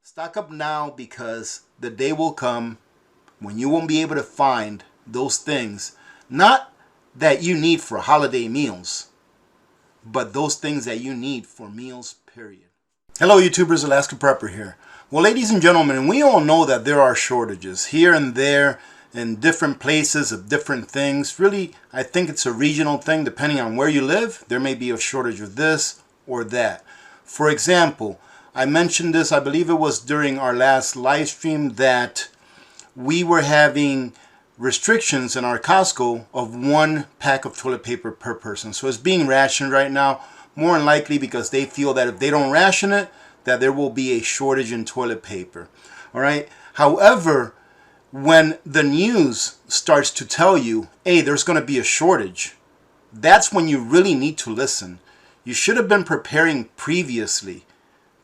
Stock up now because the day will come when you won't be able to find those things, not that you need for holiday meals, but those things that you need for meals, period. Hello YouTubers, Alaska Prepper here. Well, ladies and gentlemen, we all know that there are shortages here and there in different places of different things. Really, I think it's a regional thing. Depending on where you live, there may be a shortage of this or that. For example, I mentioned this, I believe it was during our last live stream, that we were having restrictions in our Costco of 1 pack of toilet paper per person. So it's being rationed right now, more than likely because they feel that if they don't ration it, that there will be a shortage in toilet paper. All right. However, when the news starts to tell you, hey, there's going to be a shortage, that's when you really need to listen. You should have been preparing previously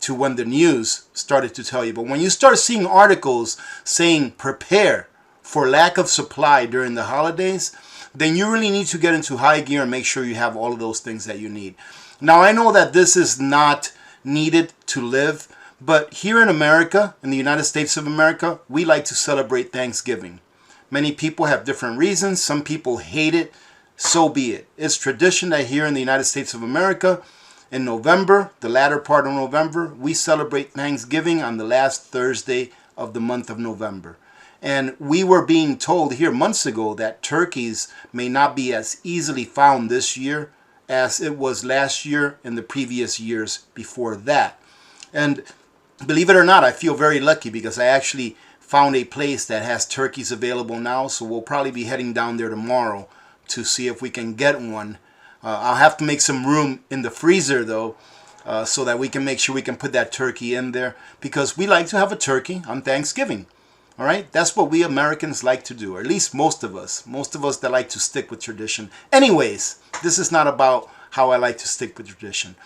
to when the news started to tell you. But when you start seeing articles saying prepare for lack of supply during the holidays, then you really need to get into high gear and make sure you have all of those things that you need. Now, I know that this is not needed to live, but here in America, in the United States of America, we like to celebrate Thanksgiving. Many people have different reasons. Some people hate it. So be it. It's tradition that here in the United States of America, in November, the latter part of November, we celebrate Thanksgiving on the last Thursday of the month of November. And we were being told here months ago that turkeys may not be as easily found this year as it was last year and the previous years before that. And believe it or not, I feel very lucky because I actually found a place that has turkeys available now. So we'll probably be heading down there tomorrow to see if we can get one. I'll have to make some room in the freezer though, so that we can make sure we can put that turkey in there, because we like to have a turkey on Thanksgiving. All right, that's what we Americans like to do, or at least most of us that like to stick with tradition. Anyways, this is not about how I like to stick with tradition.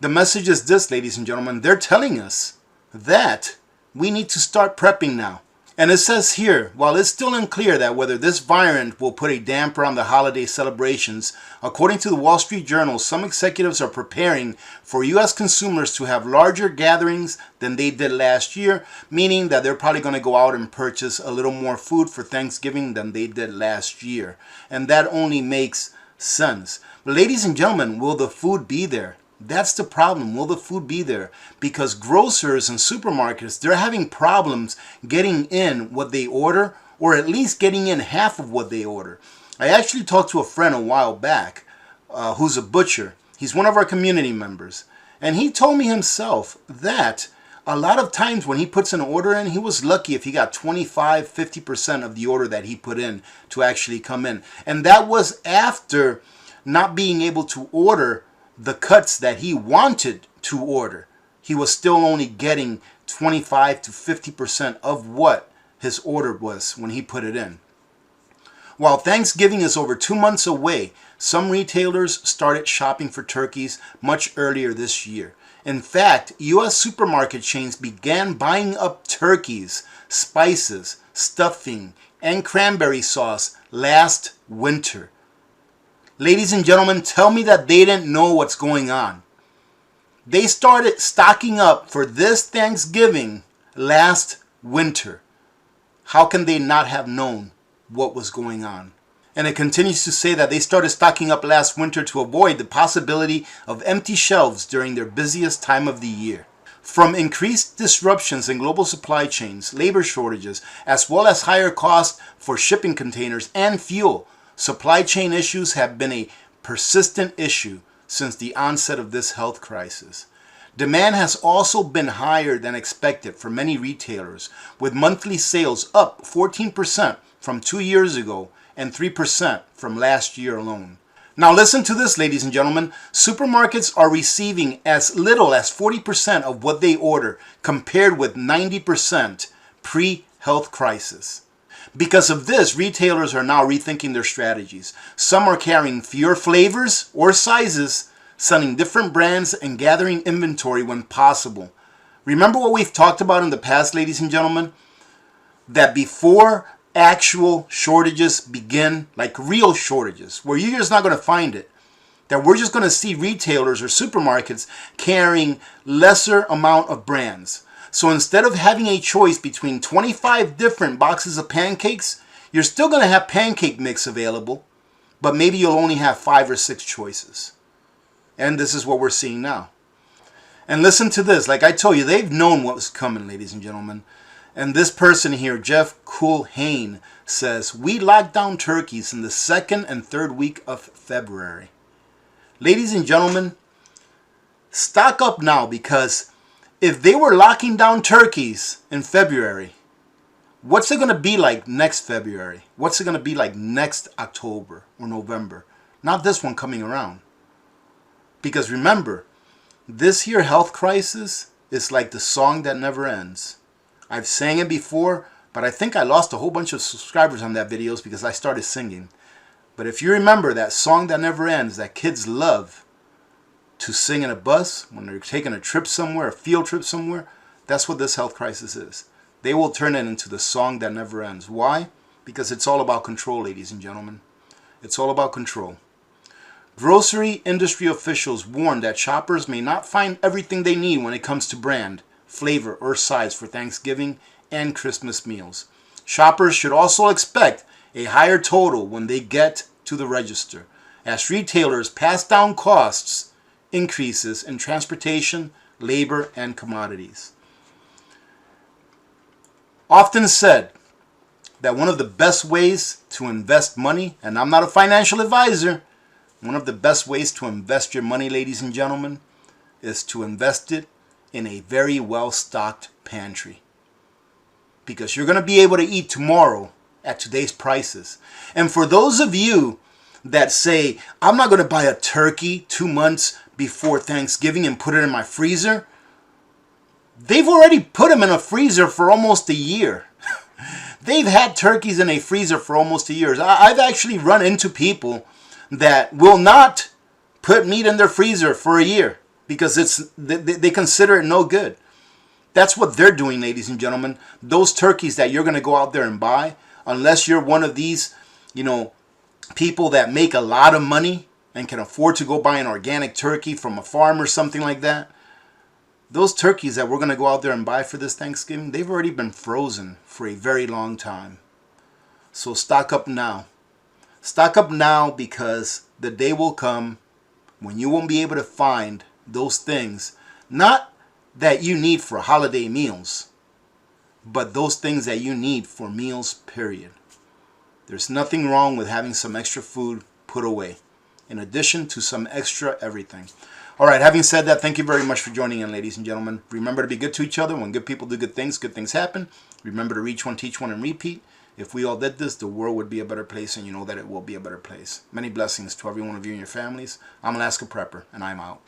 The message is this, ladies and gentlemen. They're telling us that we need to start prepping now. And it says here, while it's still unclear that whether this variant will put a damper on the holiday celebrations, according to the Wall Street Journal, some executives are preparing for U.S. consumers to have larger gatherings than they did last year, meaning that they're probably going to go out and purchase a little more food for Thanksgiving than they did last year. And that only makes sense. But ladies and gentlemen, will the food be there? That's the problem. Will the food be there? Because grocers and supermarkets, they're having problems getting in what they order, or at least getting in half of what they order. I actually talked to a friend a while back who's a butcher. He's one of our community members. And he told me himself that a lot of times when he puts an order in, he was lucky if he got 25, 50% of the order that he put in to actually come in. And that was after not being able to order the cuts that he wanted to order. He was still only getting 25 to 50% of what his order was when he put it in. While Thanksgiving is over 2 months away, some retailers started shopping for turkeys much earlier this year. In fact, U.S. supermarket chains began buying up turkeys, spices, stuffing, and cranberry sauce last winter. Ladies and gentlemen, tell me that they didn't know what's going on. They started stocking up for this Thanksgiving last winter. How can they not have known what was going on? And it continues to say that they started stocking up last winter to avoid the possibility of empty shelves during their busiest time of the year. From increased disruptions in global supply chains, labor shortages, as well as higher costs for shipping containers and fuel, supply chain issues have been a persistent issue since the onset of this health crisis. Demand has also been higher than expected for many retailers, with monthly sales up 14% from 2 years ago and 3% from last year alone. Now listen to this, ladies and gentlemen. Supermarkets are receiving as little as 40% of what they order, compared with 90% pre-health crisis. Because of this, retailers are now rethinking their strategies. Some are carrying fewer flavors or sizes, selling different brands, and gathering inventory when possible. Remember what we've talked about in the past, ladies and gentlemen? That before actual shortages begin, like real shortages, where you're just not going to find it, that we're just going to see retailers or supermarkets carrying lesser amount of brands. So instead of having a choice between 25 different boxes of pancakes, you're still going to have pancake mix available, but maybe you'll only have 5 or 6 choices. And this is what we're seeing now. And listen to this. Like I told you, they've known what was coming, ladies and gentlemen. And this person here, Jeff Culhane, says, we locked down turkeys in the 2nd and 3rd week of February. Ladies and gentlemen, stock up now, because if they were locking down turkeys in February, what's it going to be like next February? What's it going to be like next October or November? Not this one coming around. Because remember, this here health crisis is like the song that never ends. I've sang it before, but I think I lost a whole bunch of subscribers on that videos because I started singing. But if you remember that song that never ends, that kids love to sing in a bus when they're taking a trip somewhere, a field trip somewhere, that's what this health crisis is. They will turn it into the song that never ends. Why? Because it's all about control, ladies and gentlemen. It's all about control. Grocery industry officials warn that shoppers may not find everything they need when it comes to brand, flavor, or size for Thanksgiving and Christmas meals. Shoppers should also expect a higher total when they get to the register, as retailers pass down costs increases in transportation, labor, and commodities. Often said that one of the best ways to invest money, and I'm not a financial advisor, one of the best ways to invest your money, ladies and gentlemen, is to invest it in a very well-stocked pantry. Because you're going to be able to eat tomorrow at today's prices. And for those of you that say, I'm not going to buy a turkey 2 months before Thanksgiving and put it in my freezer, they've already put them in a freezer for almost a year. They've had turkeys in a freezer for almost a year. I've actually run into people that will not put meat in their freezer for a year because they consider it no good. That's what they're doing, ladies and gentlemen. Those turkeys that you're going to go out there and buy, unless you're one of these, people that make a lot of money and can afford to go buy an organic turkey from a farm or something like that, those turkeys that we're going to go out there and buy for this Thanksgiving, they've already been frozen for a very long time. So stock up now. Stock up now, because the day will come when you won't be able to find those things, not that you need for holiday meals, but those things that you need for meals, period. There's nothing wrong with having some extra food put away, in addition to some extra everything. All right, having said that, thank you very much for joining in, ladies and gentlemen. Remember to be good to each other. When good people do good things happen. Remember to reach one, teach one, and repeat. If we all did this, the world would be a better place, and you know that it will be a better place. Many blessings to every one of you and your families. I'm Alaska Prepper, and I'm out.